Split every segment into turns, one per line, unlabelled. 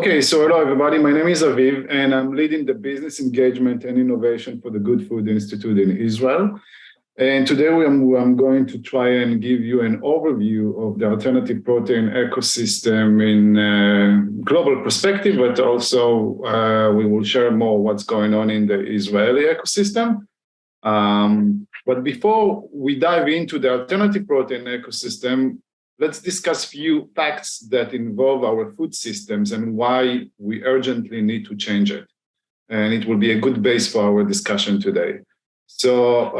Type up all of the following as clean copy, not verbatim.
Okay, so hello everybody. My name is Aviv, and I'm leading the business engagement and innovation for the Good Food Institute in Israel. And today I'm going to try and give you an overview of the alternative protein ecosystem in a global perspective, but also we will share more what's going on in the Israeli ecosystem. But before we dive into the alternative protein ecosystem, let's discuss few facts that involve our food systems and why we urgently need to change it. And it will be a good base for our discussion today. So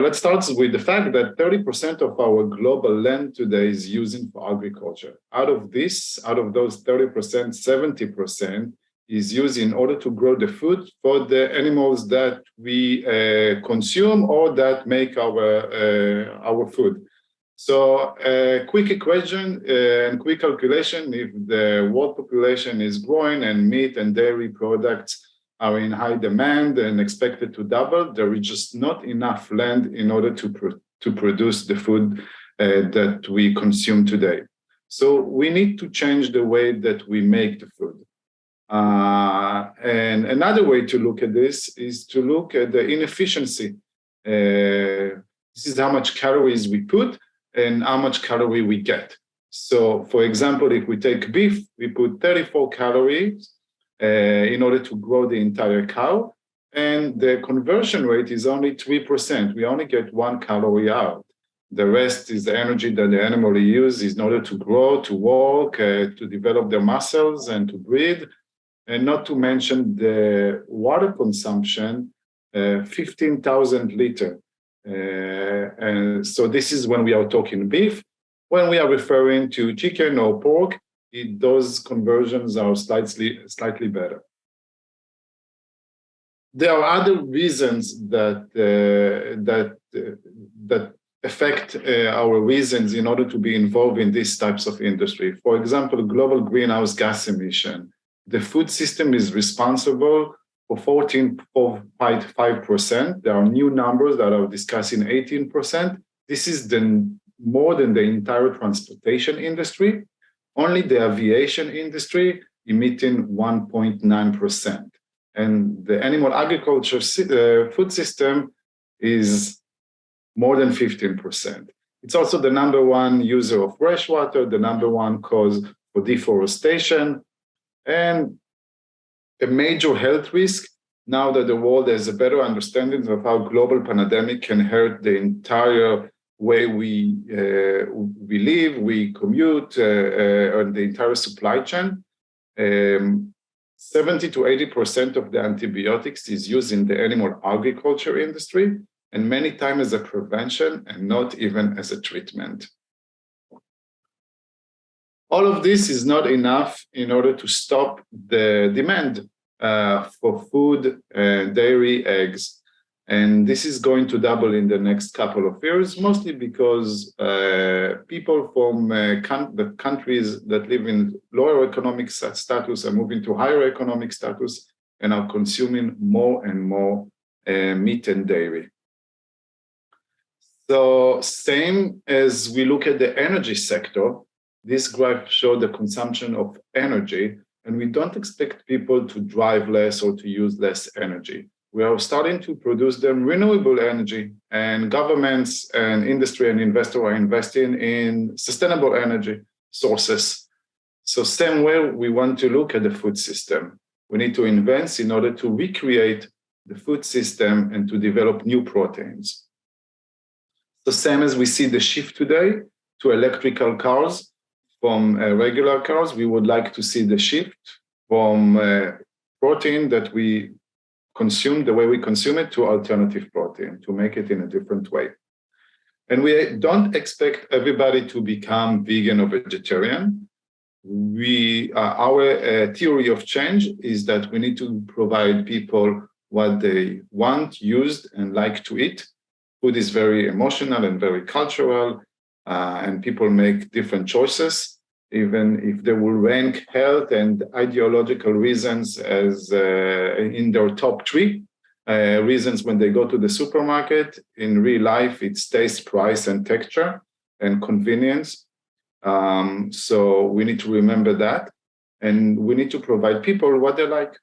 let's start with the fact that 30% of our global land today is used for agriculture. Out of those 30%, 70% is used in order to grow the food for the animals that we consume or that make our food. So quick equation and quick calculation, if the world population is growing and meat and dairy products are in high demand and expected to double, there is just not enough land in order to produce the food that we consume today. So we need to change the way that we make the food. And another way to look at this is to look at the inefficiency. This is how much calories we put and how much calorie we get. So, for example, if we take beef, we put 34 calories in order to grow the entire cow, and the conversion rate is only 3%. We only get 1 calorie out. The rest is the energy that the animal uses in order to grow, to walk, to develop their muscles, and to breathe. And not to mention the water consumption, 15,000 liters. So this is when we are talking beef. When we are referring to chicken or pork, those conversions are slightly better. There are other reasons that affect our reasons in order to be involved in these types of industry. For example, global greenhouse gas emission. The food system is responsible for 14.5%. There are new numbers that are discussing 18%. This is more than the entire transportation industry. Only the aviation industry emitting 1.9%. And the animal agriculture food system is more than 15%. It's also the number one user of fresh water, the number one cause for deforestation, and a major health risk now that the world has a better understanding of how global pandemic can hurt the entire way we live, we commute, and the entire supply chain. 70 to 80% of the antibiotics is used in the animal agriculture industry, and many times as a prevention and not even as a treatment. All of this is not enough in order to stop the demand for food, dairy, eggs. And this is going to double in the next couple of years, mostly because people from the countries that live in lower economic status are moving to higher economic status and are consuming more and more meat and dairy. So same as we look at the energy sector, this graph shows the consumption of energy, and we don't expect people to drive less or to use less energy. We are starting to produce them renewable energy, and governments and industry and investors are investing in sustainable energy sources. So same way we want to look at the food system. We need to invest in order to recreate the food system and to develop new proteins. The same as we see the shift today to electrical cars from regular cars, we would like to see the shift from protein that we consume, the way we consume it, to alternative protein, to make it in a different way. And we don't expect everybody to become vegan or vegetarian. Our theory of change is that we need to provide people what they want, used, and like to eat. Food is very emotional and very cultural, and people make different choices, even if they will rank health and ideological reasons as in their top 3 reasons when they go to the supermarket. In real life, it's taste, price, and texture, and convenience. So we need to remember that. and we need to provide people what they like.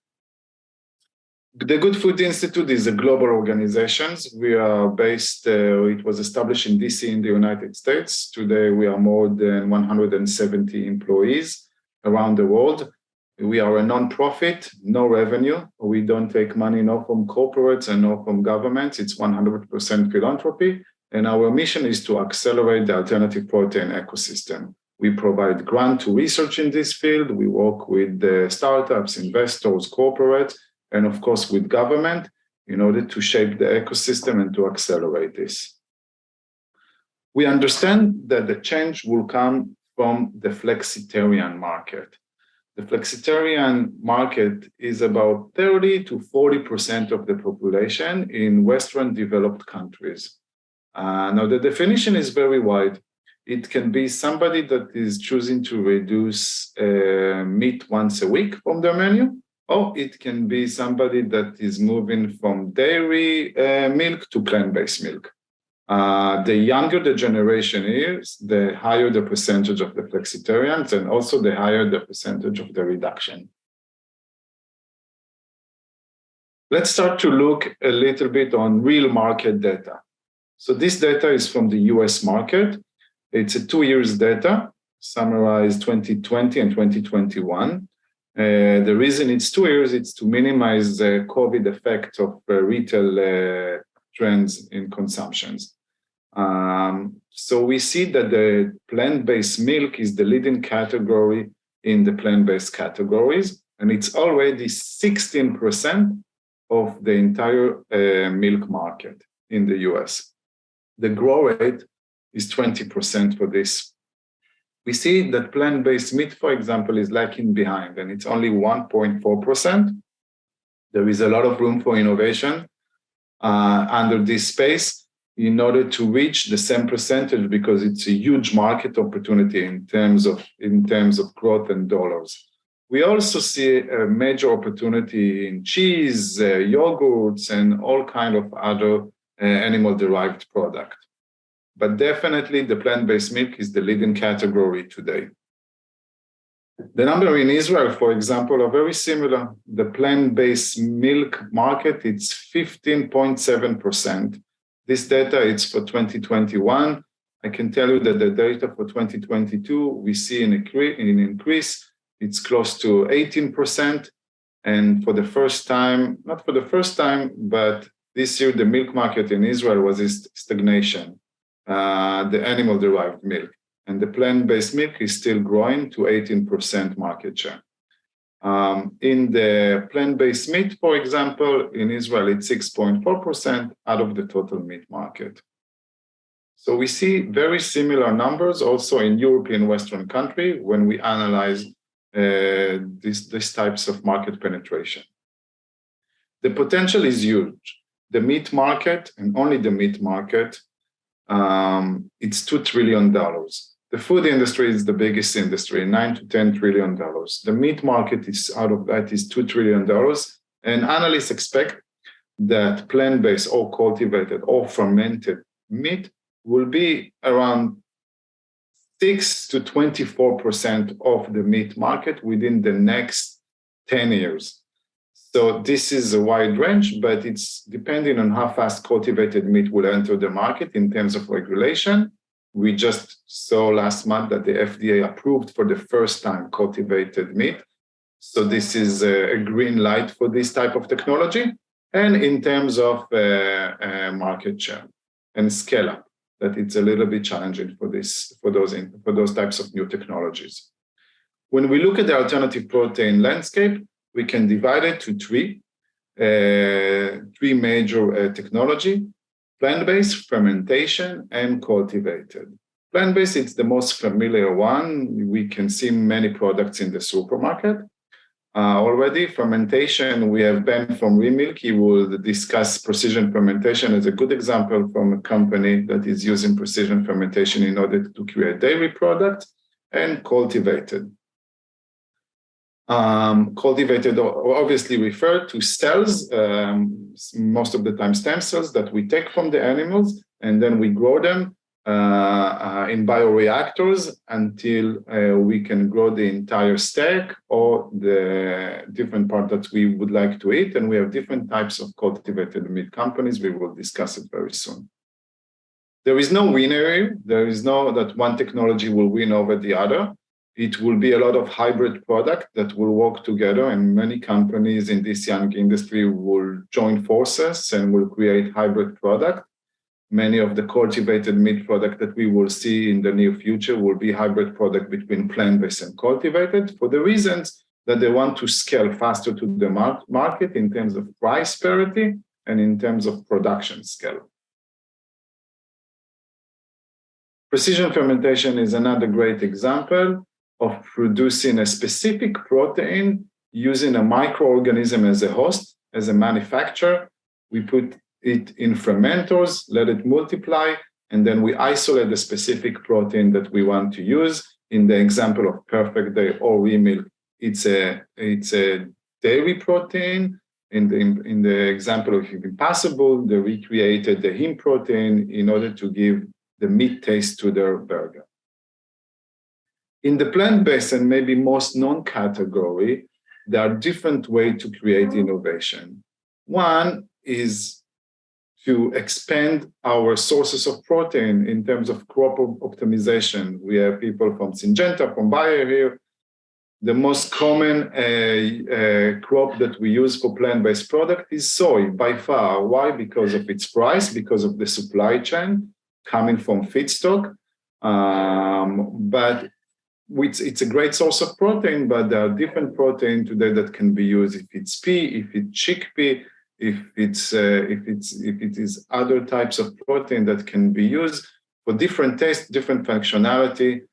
The Good Food Institute is a global organization. We are based, it was established in DC in the United States. Today, we are more than 170 employees around the world. We are a non-profit, no revenue. We don't take money, no from corporates and no from governments. It's 100% philanthropy. And our mission is to accelerate the alternative protein ecosystem. We provide grant to research in this field. We work with startups, investors, corporates, and of course with government in order to shape the ecosystem and to accelerate this. We understand that the change will come from the flexitarian market. The flexitarian market is about 30 to 40% of the population in Western developed countries. Now, the definition is very wide. It can be somebody that is choosing to reduce meat once a week from their menu, or it can be somebody that is moving from dairy milk to plant-based milk. The younger the generation is, the higher the percentage of the flexitarians, and also the higher the percentage of the reduction. Let's start to look a little bit on real market data. So this data is from the US market. It's a 2 years data, summarized 2020 and 2021. The reason it's 2 years, it's to minimize the COVID effect of retail trends in consumptions. So we see that the plant-based milk is the leading category in the plant-based categories, and it's already 16% of the entire milk market in the US. The growth rate is 20% for this. We see that plant-based meat, for example, is lagging behind, and it's only 1.4%. There is a lot of room for innovation under this space in order to reach the same percentage, because it's a huge market opportunity in terms of growth and dollars. We also see a major opportunity in cheese, yogurts, and all kind of other animal-derived products. But definitely the plant-based milk is the leading category today. The number in Israel, for example, are very similar. The plant-based milk market, it's 15.7%. This data is for 2021. I can tell you that the data for 2022, we see an increase. It's close to 18%. And for the first time, not for the first time, but this year, the milk market in Israel was in stagnation. The animal-derived milk, and the plant-based milk is still growing to 18% market share. In the plant-based meat, for example, in Israel, it's 6.4% out of the total meat market. So we see very similar numbers also in European Western country when we analyze these types of market penetration. The potential is huge. The meat market, and only the meat market, it's $2 trillion. The food industry is the biggest industry, $9 to $10 trillion. The meat market is out of that is $2 trillion. And analysts expect that plant-based or cultivated or fermented meat will be around 6 to 24% of the meat market within the next 10 years. So this is a wide range, but it's depending on how fast cultivated meat will enter the market in terms of regulation. We just saw last month that the FDA approved for the first time cultivated meat. So this is a green light for this type of technology. And in terms of market share and scale up, that it's a little bit challenging for those types of new technologies. When we look at the alternative protein landscape, we can divide it to three major technology: plant-based, fermentation, and cultivated. Plant-based, it's the most familiar one. We can see many products in the supermarket. Already, fermentation, we have Ben from Remilk. He will discuss precision fermentation as a good example from a company that is using precision fermentation in order to create dairy products. And cultivated. Cultivated obviously refer to cells, most of the time stem cells that we take from the animals, and then we grow them in bioreactors until we can grow the entire stack or the different part that we would like to eat. And we have different types of cultivated meat companies. We will discuss it very soon. There is no winner here. There is no that one technology will win over the other. It will be a lot of hybrid product that will work together, and many companies in this young industry will join forces and will create hybrid product. Many of the cultivated meat product that we will see in the near future will be hybrid product between plant-based and cultivated for the reasons that they want to scale faster to the market in terms of price parity and in terms of production scale. Precision fermentation is another great example of producing a specific protein using a microorganism as a host, as a manufacturer. We put it in fermenters, let it multiply, and then we isolate the specific protein that we want to use. In the example of Perfect Day or Remilk, it's a dairy protein. In the example of Impossible, they recreated the heme protein in order to give the meat taste to their burger. In the plant-based and maybe most known category, there are different ways to create innovation. One is to expand our sources of protein in terms of crop optimization. We have people from Syngenta, from Bayer here. The most common crop that we use for plant-based product is soy, by far. Why? Because of its price, because of the supply chain coming from feedstock. But it's a great source of protein, but there are different protein today that can be used. If it's pea, if it's chickpea, if it is other types of protein that can be used for different taste, different functionality,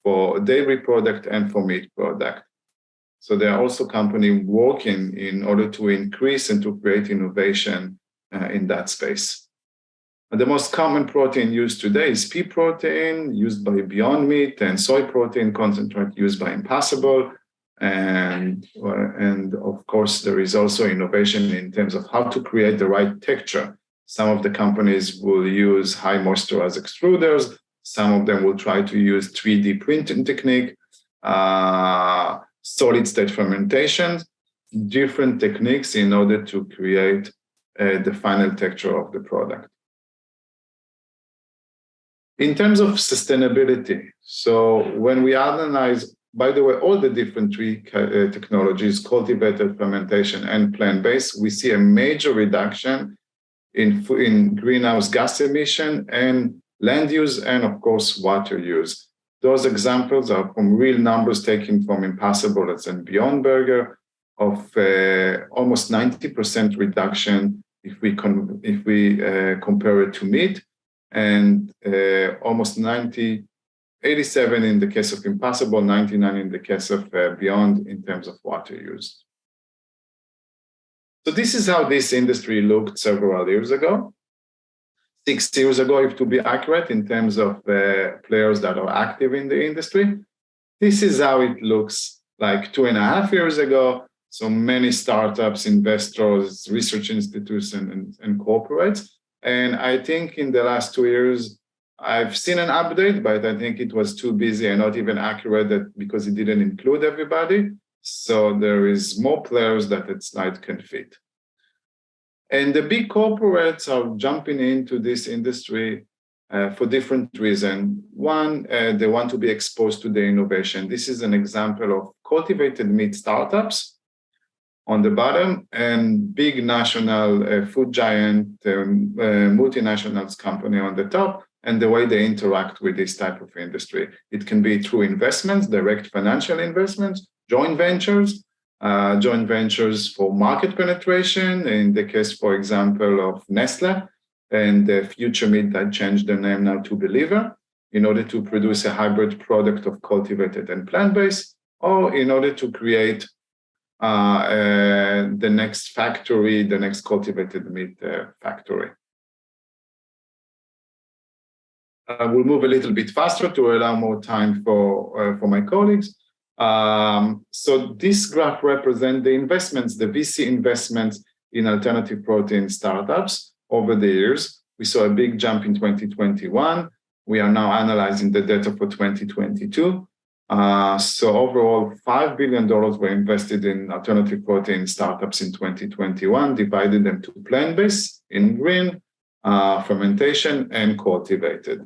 for dairy product and for meat product. So there are also companies working in order to increase and to create innovation in that space. And the most common protein used today is pea protein, used by Beyond Meat, and soy protein concentrate used by Impossible. And of course, there is also innovation in terms of how to create the right texture. Some of the companies will use high moisturized extruders. Some of them will try to use 3D printing technique, solid state fermentation, different techniques in order to create the final texture of the product. In terms of sustainability, so when we analyze, by the way, all the different three technologies, cultivated, fermentation, and plant-based, we see a major reduction in greenhouse gas emission and land use, and of course, water use. Those examples are from real numbers taken from Impossible and Beyond Burger of almost 90% reduction if we compare it to meat, and almost 87 in the case of Impossible, 99 in the case of Beyond in terms of water use. So this is how this industry looked several years ago. 6 years ago, if to be accurate, in terms of players that are active in the industry. This is how it looks like 2.5 years ago. So many startups, investors, research institutions, and corporates. And I think in the last 2 years, I've seen an update, but I think it was too busy and not even accurate because it didn't include everybody. So there is more players that the slide can fit. And the big corporates are jumping into this industry for different reasons. One, they want to be exposed to the innovation. This is an example of cultivated meat startups on the bottom and big national food giant multinationals company on the top, and the way they interact with this type of industry. It can be through investments, direct financial investments, joint ventures for market penetration, in the case, for example, of Nestle and the Future Meat that changed their name now to Believer, in order to produce a hybrid product of cultivated and plant-based, or in order to create the next factory, the next cultivated meat factory. We'll move a little bit faster to allow more time for my colleagues. So this graph represents the investments, the VC investments in alternative protein startups over the years. We saw a big jump in 2021. We are now analyzing the data for 2022. So overall, $5 billion were invested in alternative protein startups in 2021, divided into plant-based in green, fermentation, and cultivated.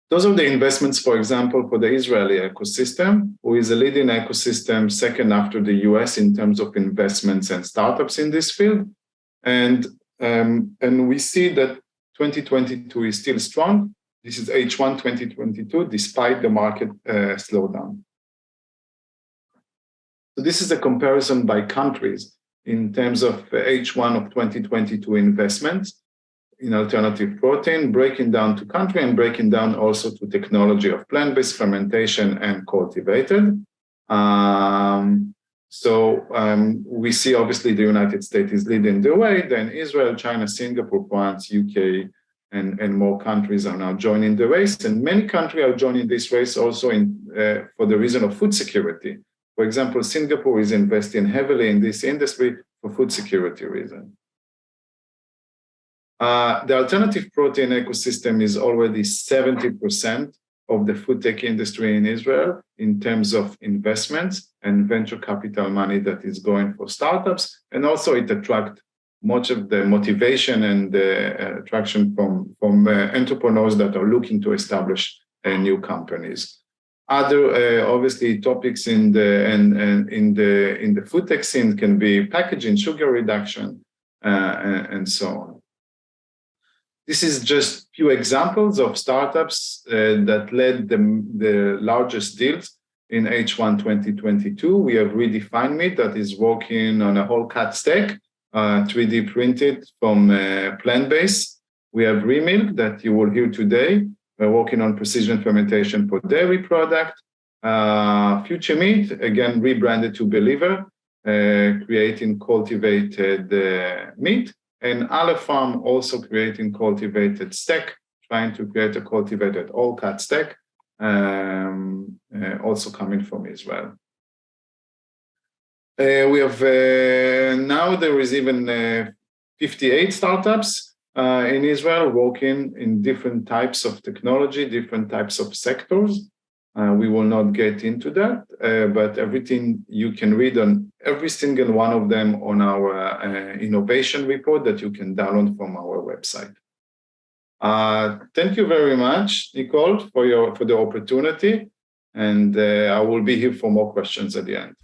Those are the investments, for example, for the Israeli ecosystem, who is a leading ecosystem second after the US in terms of investments and startups in this field. And we see that 2022 is still strong. This is H1 2022, despite the market slowdown. So this is a comparison by countries in terms of H1 of 2022 investments in alternative protein, breaking down to country and breaking down also to technology of plant-based fermentation and cultivated. We see obviously the United States is leading the way, then Israel, China, Singapore, France, UK, and more countries are now joining the race. And many countries are joining this race also for the reason of food security. For example, Singapore is investing heavily in this industry for food security reasons. The alternative protein ecosystem is already 70% of the food tech industry in Israel in terms of investments and venture capital money that is going for startups. And also it attracts much of the motivation and the attraction from entrepreneurs that are looking to establish new companies. Other obviously topics in the food tech scene can be packaging, sugar reduction, and so on. This is just a few examples of startups that led the largest deals in H1 2022. We have Redefined Meat that is working on a whole cut steak, 3D printed from plant-based. We have Remilk that you will hear today. We're working on precision fermentation for dairy product. Future Meat, again, rebranded to Believer, creating cultivated meat. And Aleph Farm also creating cultivated steak, trying to create a cultivated all-cut steak, also coming from Israel. We have now there is even 58 startups in Israel working in different types of technology, different types of sectors. We will not get into that, but everything you can read on every single one of them on our innovation report that you can download from our website. Thank you very much, Nicole, for the opportunity, and I will be here for more questions at the end.